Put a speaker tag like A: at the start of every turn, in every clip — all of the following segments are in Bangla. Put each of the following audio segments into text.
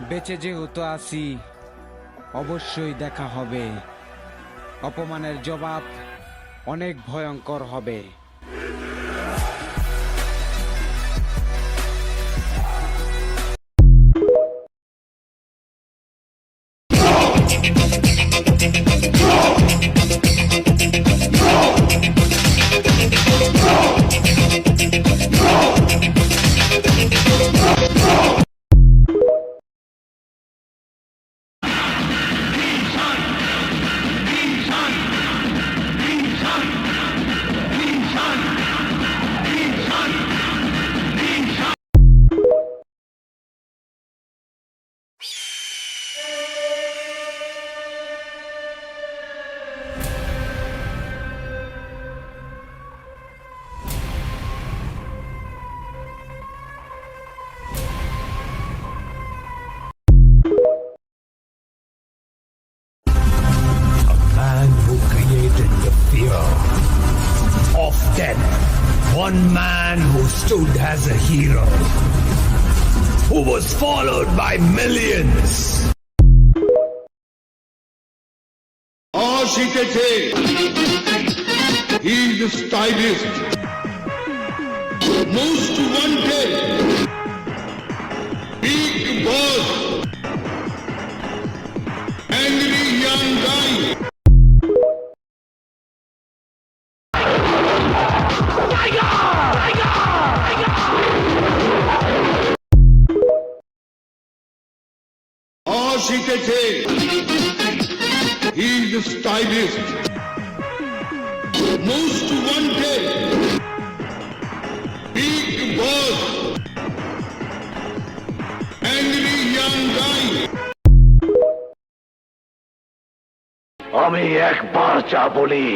A: বেঁচে যেহেতু আছি অবশ্যই দেখা হবে। অপমানের জবাব অনেক ভয়ঙ্কর হবে।
B: Man who created the fear of death. One man who stood as a hero, who was followed by millions.
C: শিখেছে he is the stylish, most wanted, big boss, angry young guy. শিখেছে he is the stylish, most wanted, big boss, angry young guy.
D: আমি একবার যা বলি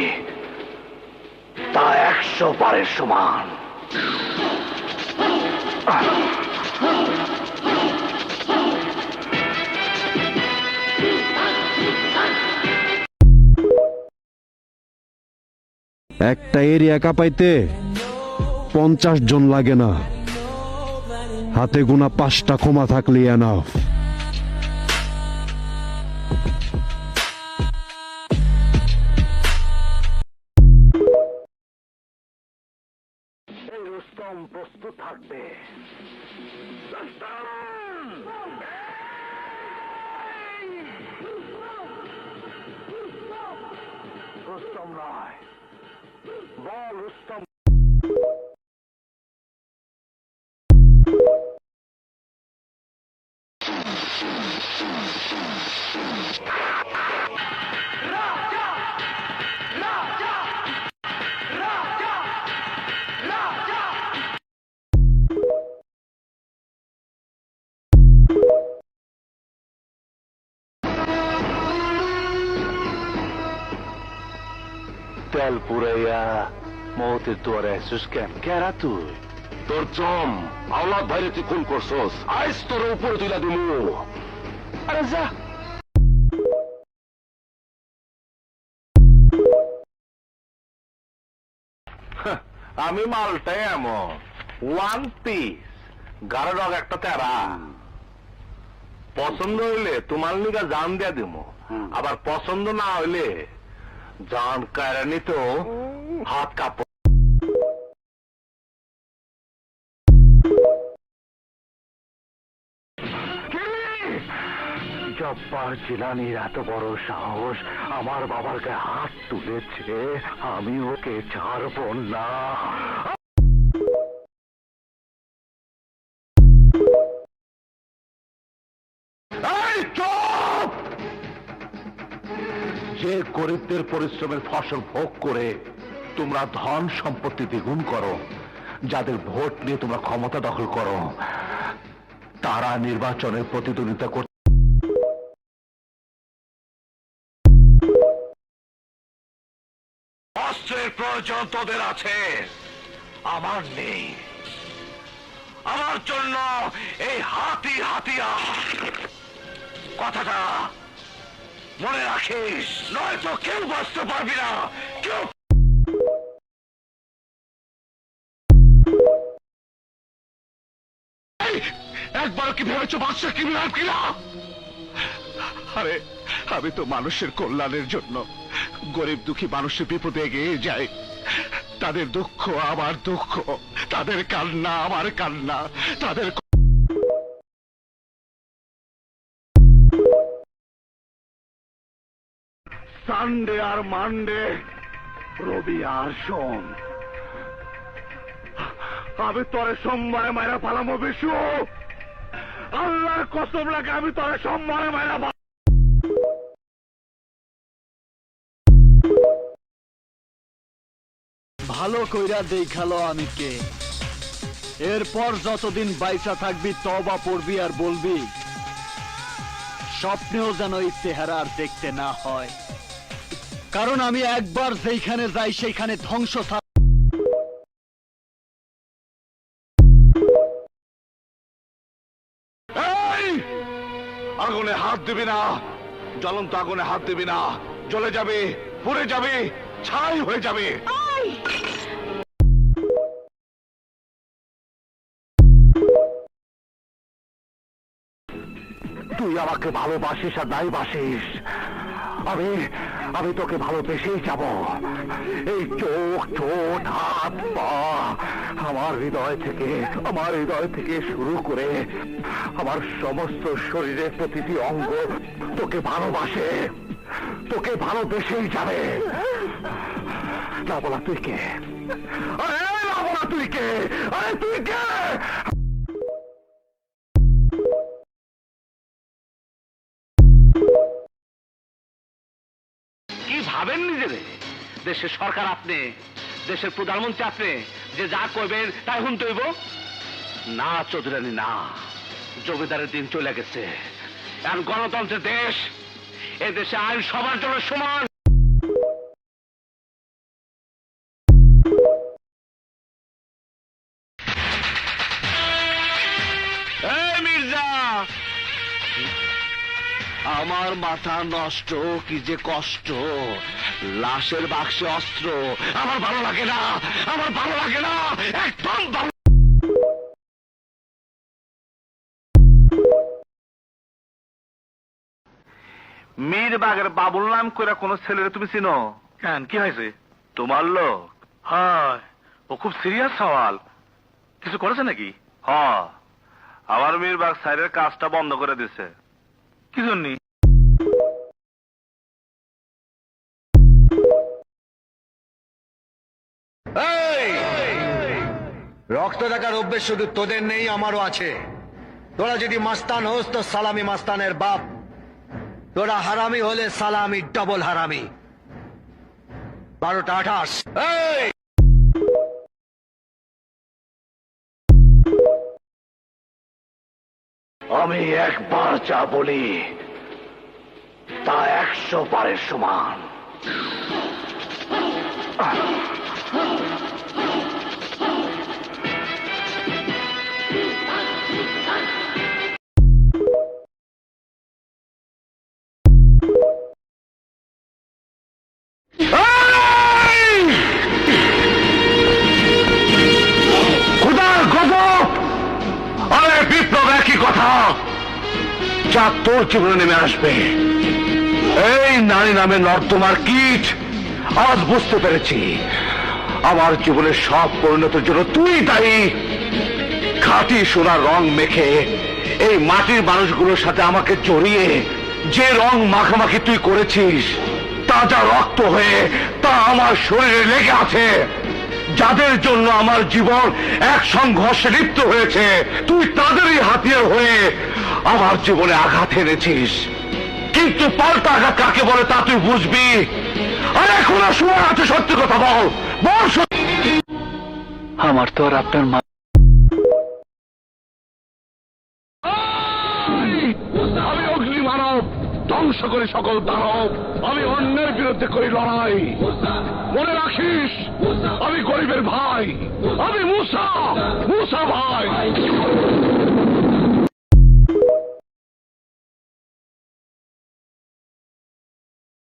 D: তা 100 বারের সমান।
E: একটা এরিয়া কাঁপাইতে 50 জন লাগে না, হাতে গোনা 5টা ক্ষমা থাকলে এনাফ।
D: এই রুস্তম প্রস্তুত থাকবে। রুস্তম নয়, বল রুস্তম। তেল পুরাইয়া মৌতের দুয়ারে আসছিস কেন? কেরা তুই? তোর জম আওলাদ ভাইরে তুই খুন করছস, আইস তোর উপরে তুইলা দিমু। আরে যা। আমি মালটাই এমন ওয়ান পিস, গাড়ো ডগ একটা তেরা। পছন্দ হইলে তোমার নিকা জান দিয়া দিমু, আবার পছন্দ না হইলে জান কায়রানি তো হাত কাঁপ। জব্বার জিলানির এত বড় সাহস, আমার বাবার গায়ে হাত তুলেছে, আমি ওকে ছাড়ব না। যে গরিবদের পরিশ্রমের ফসল ভোগ করে তোমরা ধন সম্পত্তি দ্বিগুণ করো, যাদের ভোট নিয়ে তোমরা ক্ষমতা দখল করো, তারা নির্বাচনের প্রতিদ্বন্দ্বিতা করতে অস্ত্রের প্রয়োজন তোদের আছে, আমার নেই। আমার জন্য এই হাতিয়ার কথাটা মনে রাখিস, নয়তো কেউ বাঁচতে পারবি না। কেউ একবার কি ভেবেছো বাদশা ক্রিমিনাল কিনা? আরে আমি তো মানুষের কল্যাণের জন্য গরিব দুঃখী মানুষের বিপদে এগিয়ে যাই। তাদের দুঃখ আমার দুঃখ, তাদের কান্না আমার কান্না, তাদের সানডে আর মানডে, রবি আর সোম, আমি তোরে সোমবারে মায়েরা পালামো বিশু। আল্লাহর কসম লাগে আমি তোরে সোমবারে মায়েরা
F: ভালো কইরা দেখালো আমি কে। এরপর যতদিন বাইসা থাকবি তওবা পড়বি আর বলবি স্বপ্নেও যেন এই চেহারা আর দেখতে না হয়, কারণ আমি একবার যেখানে যাই সেইখানে ধ্বংস
D: আগুনে হাত দিবি না, জ্বলন্ত আগুনে হাত দিবি না, জ্বলে যাবে, পুড়ে যাবে, ছাই হয়ে যাবে। তুই আমাকে ভালোবাসিস আর নাই বাসিস, আমি তোকে ভালোবেসেই যাব। এই চোখ, ঠোঁট, হাত, পা, আমার হৃদয় থেকে শুরু করে আমার সমস্ত শরীরের প্রতিটি অঙ্গ তোকে ভালোবাসে, তোকে ভালোবেসেই যাবে। না বলা তুই কে? আরে না বলা তুই কে? আরে তুই কে? কি ভাবেন নিজেরে? দেশের সরকার আপনি, দেশের প্রধানমন্ত্রী আপনি, যে যা করবেন তাই শুনতে হইব? না চৌধুরানী না, জমিদারের দিন চলে গেছে। এখন গণতন্ত্রের দেশ, এ দেশে আইন সবার জন্য সমান। এই মির্জা, আমার মাথা নষ্ট, কি যে কষ্ট। লাশের বাক্সে অস্ত্র, আমার ভালো লাগে না, আমার ভালো লাগে না, একদম ভালো। মীরবাগের বাবুল নাম করে কোন ছেলেরে তুমি চিনো? কেন, কি হয়েছে? তোমার লোক? হয়, ও খুব সিরিয়াস সওয়াল। কিছু করেছে নাকি? হ্যাঁ, আমার মীরবাগ সাইডের কাজটা বন্ধ করে দিছে। কি জন্য?
G: রক্ত দেখার অভ্যেস শুধু তোদের নেই, আমারও আছে। তোরা যদি মাস্তান হোস তো সালামি মাস্তানের বাপ, তোরা হারামি হলে সালামি ডবল হারামি। 12টা 28।
D: আমি একবার যা বলি তা 100 বারের সমান। বিপ্লব একই কথা যা তোর জীবনে নেমে আসবে। এই নারী নামে নর্দমার কীট আজ বুঝতে পেরেছি। আমার জীবনের সব পরিণতির জন্য তুই দায়ী। খাঁটি সোনার রং মেখে এই মাটির মানুষগুলোর সাথে আমাকে জড়িয়ে যে রং মাখামাখি তুই করেছিস, তাজা রক্ত হয়ে তা আমার শরীরে লেগে আছে। যাদের জন্য আমার জীবন এক সংঘর্ষে লিপ্ত হয়েছে, তুই তাদেরই হাতিয়ার হয়ে আমার জীবনে আঘাত এনেছিস। কিন্তু পাল্টা আঘাত কাকে বলে তা তুই বুঝবি। আর এখন আর সময় আছে, সত্যি কথা বল, বল।
F: আমার তো আর আপনার মা
D: আমি অগ্নি মানব, ধ্বংস করি সকল দানব। আমি অন্যের বিরুদ্ধে করি লড়াই। মনে রাখিস, আমি গরিবের ভাই, আমি মুসা ভাই।